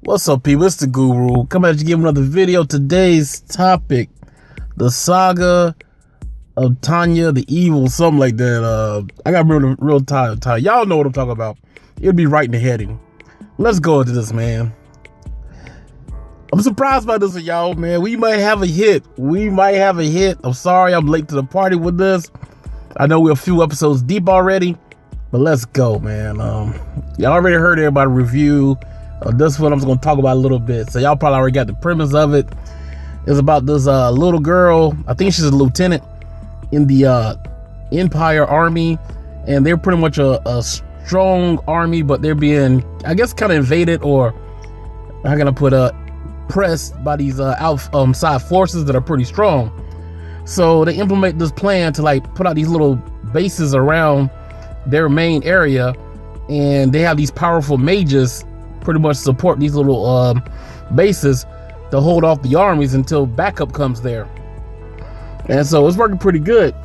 What's up, people? It's the Guru. Coming at you, give another video. Today's topic: the saga of Tanya the Evil, something like that. I got to remember the real title. Y'all know what I'm talking about. It'll be right in the heading. Let's go into this, man. I'm surprised by this, y'all, man. We might have a hit. I'm sorry I'm late to the party with this. I know we're a few episodes deep already, but let's go, man. Y'all already heard everybody review. This one I'm just going to talk about a little bit. So y'all probably already got the premise of it. It's about this little girl. I think she's a lieutenant in the Empire Army. And they're pretty much a strong army, but they're being, I guess, kind of invaded, or how can I put pressed by these outside forces that are pretty strong. So they implement this plan to like put out these little bases around their main area. And they have these powerful mages pretty much support these little bases to hold off the armies until backup comes there. And so it's working pretty good.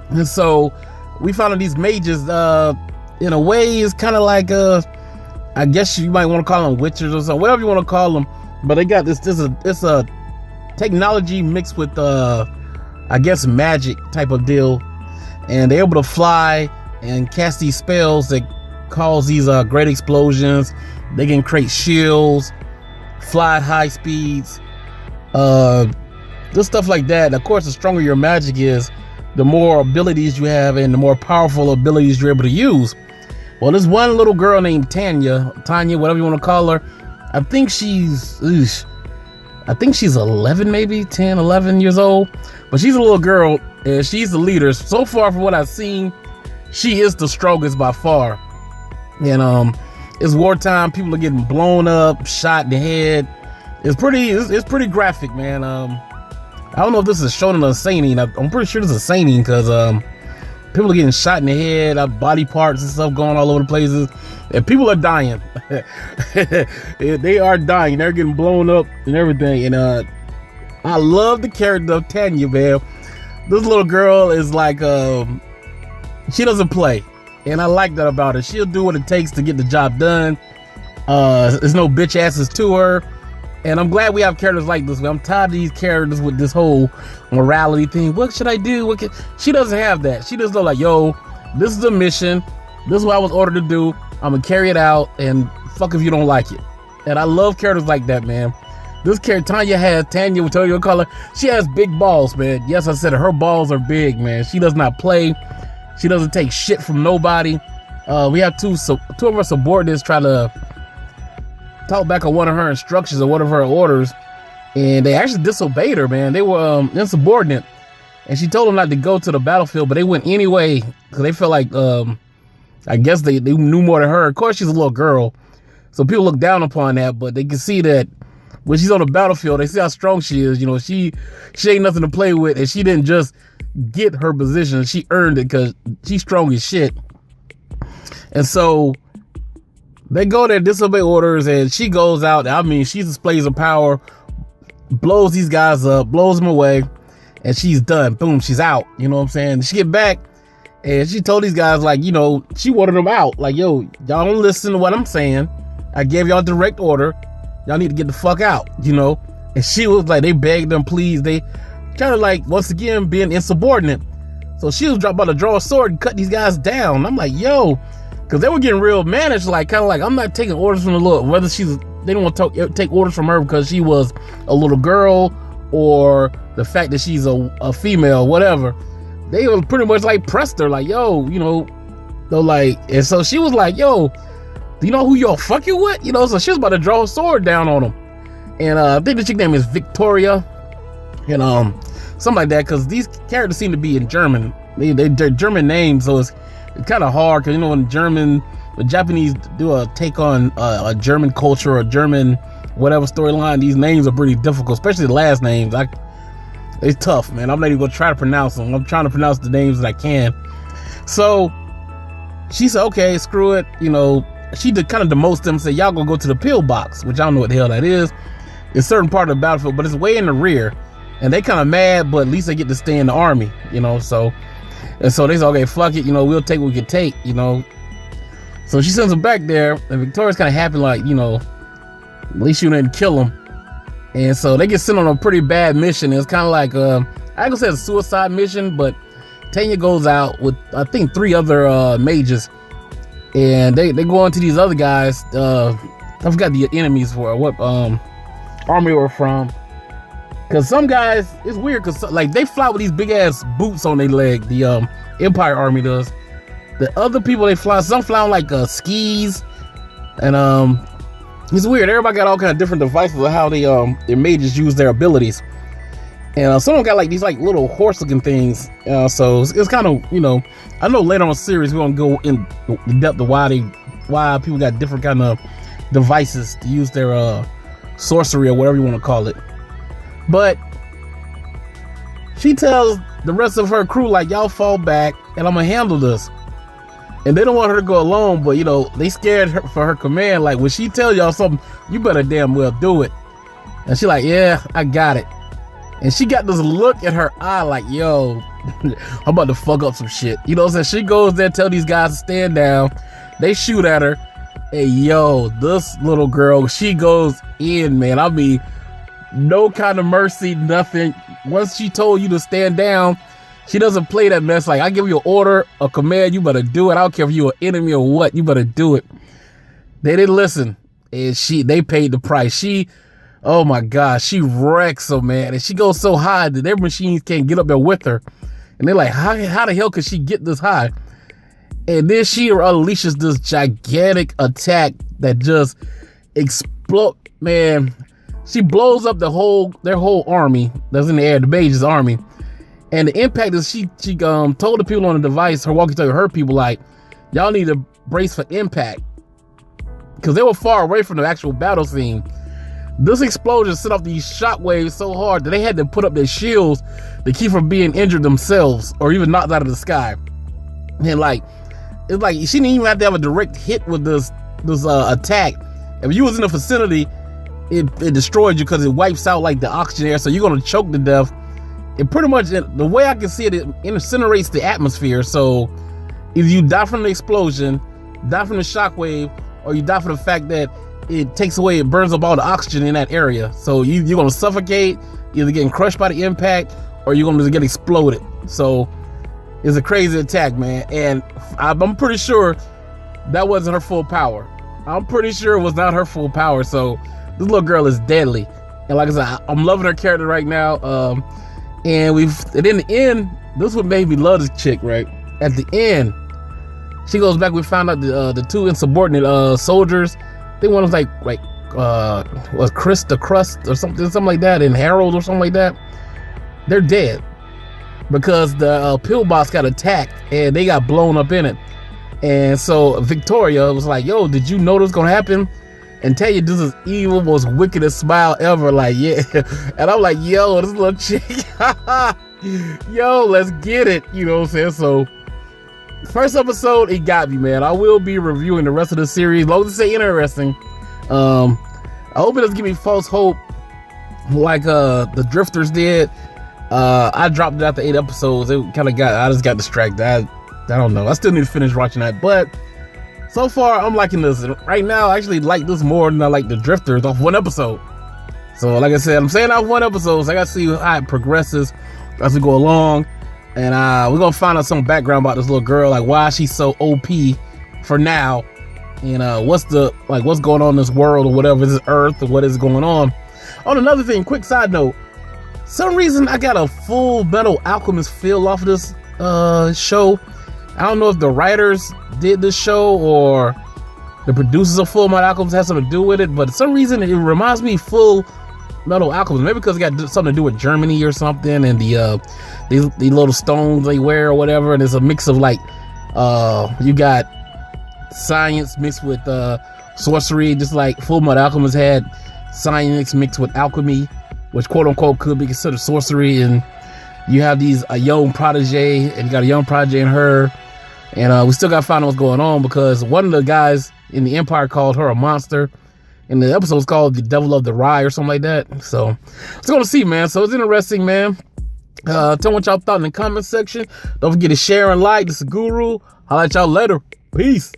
And so we found out these mages, in a way, is kind of like I guess you might want to call them witches or something, whatever you want to call them. But they got it's a technology mixed with I guess magic type of deal, and they're able to fly and cast these spells that cause these great explosions. They can create shields, fly at high speeds, just stuff like that. Of course, the stronger your magic is, the more abilities you have and the more powerful abilities you're able to use. Well, there's one little girl named Tanya, whatever you want to call her. I think she's 11, maybe 10, 11 years old, but she's a little girl and she's the leader. So far from what I've seen, she is the strongest by far. And it's wartime. People are getting blown up, shot in the head. It's pretty graphic, man. I don't know if this is shonen or seinen. I'm pretty sure this is seinen because people are getting shot in the head, body parts and stuff going all over the places, and people are dying. They are dying. They're getting blown up and everything. And I love the character of Tanya, man. This little girl is like she doesn't play. And I like that about her. She'll do what it takes to get the job done. There's no bitch asses to her. And I'm glad we have characters like this. I'm tired of these characters with this whole morality thing. What should I do? She doesn't have that. She just goes like, yo, this is a mission. This is what I was ordered to do. I'm going to carry it out. And fuck if you don't like it. And I love characters like that, man. This character, Tanya, will tell you a color. She has big balls, man. Yes, I said it. Her balls are big, man. She does not play. She doesn't take shit from nobody. We have two of our subordinates try to talk back on one of her instructions or one of her orders, and they actually disobeyed her, man. They were insubordinate, and she told them not to go to the battlefield, but they went anyway because they felt like I guess they knew more than her. Of course, she's a little girl, so people look down upon that, but they can see that when she's on the battlefield, they see how strong she is. You know, she ain't nothing to play with, and she didn't just get her position. She earned it because she's strong as shit. And so they go there, disobey orders, and she goes out. I mean, she displays her power, blows these guys up, blows them away, and she's done. Boom, she's out. You know what I'm saying? She get back, and she told these guys, like, you know, she wanted them out. Like, yo, y'all don't listen to what I'm saying. I gave y'all direct order. Y'all need to get the fuck out, you know? And she was like, they begged them, please. They kind of like, once again, being insubordinate. So she was about to draw a sword and cut these guys down. I'm like, yo, because they were getting real managed, like, kind of like, I'm not taking orders from the little, whether they didn't want to take orders from her because she was a little girl or the fact that she's a female, whatever. They were pretty much like pressed her, like, yo, you know, they're like, and so she was like, yo, do you know who you're fucking with? You know, so she was about to draw a sword down on them. And I think the chick name is Victoria, and something like that, because these characters seem to be in German. They're German names, so it's kind of hard, because, you know, when Japanese do a take on a German culture or German whatever storyline, these names are pretty difficult, especially the last names. It's tough, man. I'm not even gonna try to pronounce them. I'm trying to pronounce the names that I can. So she said, okay, screw it. You know, she did kind of demote them, said, y'all gonna go to the pillbox, which I don't know what the hell that is. It's a certain part of the battlefield, but it's way in the rear. And they kind of mad, but at least they get to stay in the army, you know. So they said, okay, fuck it, you know, we'll take what we can take, you know. So she sends them back there, and Victoria's kind of happy, like, you know, At least you didn't kill him. And so they get sent on a pretty bad mission. It's kind of like, I ain't gonna say it's a suicide mission, but Tanya goes out with, I think, 3 other mages. And they go into these other guys. I forgot the enemies for what army we're from. Because some guys, it's weird because like they fly with these big ass boots on their leg. The Empire Army does. The other people they fly, some fly on like skis. And it's weird. Everybody got all kind of different devices of how they their mages use their abilities. And some of them got like these like little horse looking things. So it's kind of, you know, I know later on in the series we're gonna go in the depth of why people got different kind of devices to use their sorcery or whatever you want to call it. But she tells the rest of her crew, like, y'all fall back and I'm gonna handle this. And they don't want her to go alone, but you know, they scared her for her command. Like, when she tell y'all something, you better damn well do it. And she like, yeah, I got it. And she got this look in her eye like, yo, I'm about to fuck up some shit. You know what I'm saying? She goes there, tell these guys to stand down. They shoot at her. Hey, yo, this little girl, she goes in, man. I mean, no kind of mercy, nothing. Once she told you to stand down, she doesn't play that mess. Like, I give you an order, a command, you better do it. I don't care if you're an enemy or what, you better do it. They didn't listen. And they paid the price. Oh my gosh, she wrecks them, man. And she goes so high that their machines can't get up there with her. And they're like, how the hell could she get this high? And then she unleashes this gigantic attack that just explodes, man. She blows up their whole army that's in the air, the mage's army. And the impact is she told the people on the device, her walkie-talkie, her people, like, y'all need to brace for impact. Because they were far away from the actual battle scene. This explosion set off these shockwaves so hard that they had to put up their shields to keep from being injured themselves or even knocked out of the sky. And like, it's like she didn't even have to have a direct hit with this attack. If you was in the vicinity, it destroyed you because it wipes out like the oxygen air, so you're gonna choke to death. It pretty much, the way I can see it, it incinerates the atmosphere. So either you die from the explosion, die from the shockwave, or you die from the fact that it takes away, it burns up all the oxygen in that area. So you're gonna suffocate, either getting crushed by the impact, or you're gonna get exploded. So it's a crazy attack, man. And I'm pretty sure that wasn't her full power. I'm pretty sure it was not her full power. So this little girl is deadly. And like I said, I'm loving her character right now. And in the end, this is what made me love this chick, right? At the end, she goes back, we found out the 2 insubordinate soldiers, I think one was like was Chris the Crust or something like that, and Harold or something like that. They're dead because the pillbox got attacked and they got blown up in it. And so Victoria was like, yo, did you know this was gonna happen? And tell you, this is evil, most wickedest smile ever. Like, yeah. And I'm like, yo, this little chick, yo, let's get it. You know what I'm saying? So first episode, it got me, man. I will be reviewing the rest of the series. Long as it's interesting. I hope it doesn't give me false hope like the Drifters did. I dropped it after 8 episodes. It kind of I just got distracted. I don't know. I still need to finish watching that. But so far, I'm liking this. Right now, I actually like this more than I like the Drifters off 1 episode. So like I said, I'm saying off 1 episode, so I got to see how it progresses as we go along. And we're gonna find out some background about this little girl, like why she's so OP for now, and what's going on in this world or whatever, this Earth or what is going on. On another thing, quick side note, some reason I got a Full Metal Alchemist feel off of this show. I don't know if the writers did this show or the producers of Full Metal Alchemist has something to do with it, but for some reason it reminds me Full Metal Alchemist, maybe because it got something to do with Germany or something, and the little stones they wear or whatever, and it's a mix of like you got science mixed with sorcery, just like Full Metal Alchemist had science mixed with alchemy, which quote unquote could be considered sorcery. And you have a young protege, and you got a young protege in her, and we still got to find out what's going on, because one of the guys in the Empire called her a monster. And the episode's called The Devil of the Rye or something like that. So it's going to see, man. So it's interesting, man. Tell me what y'all thought in the comment section. Don't forget to share and like. This is Guru. I'll let y'all later. Peace.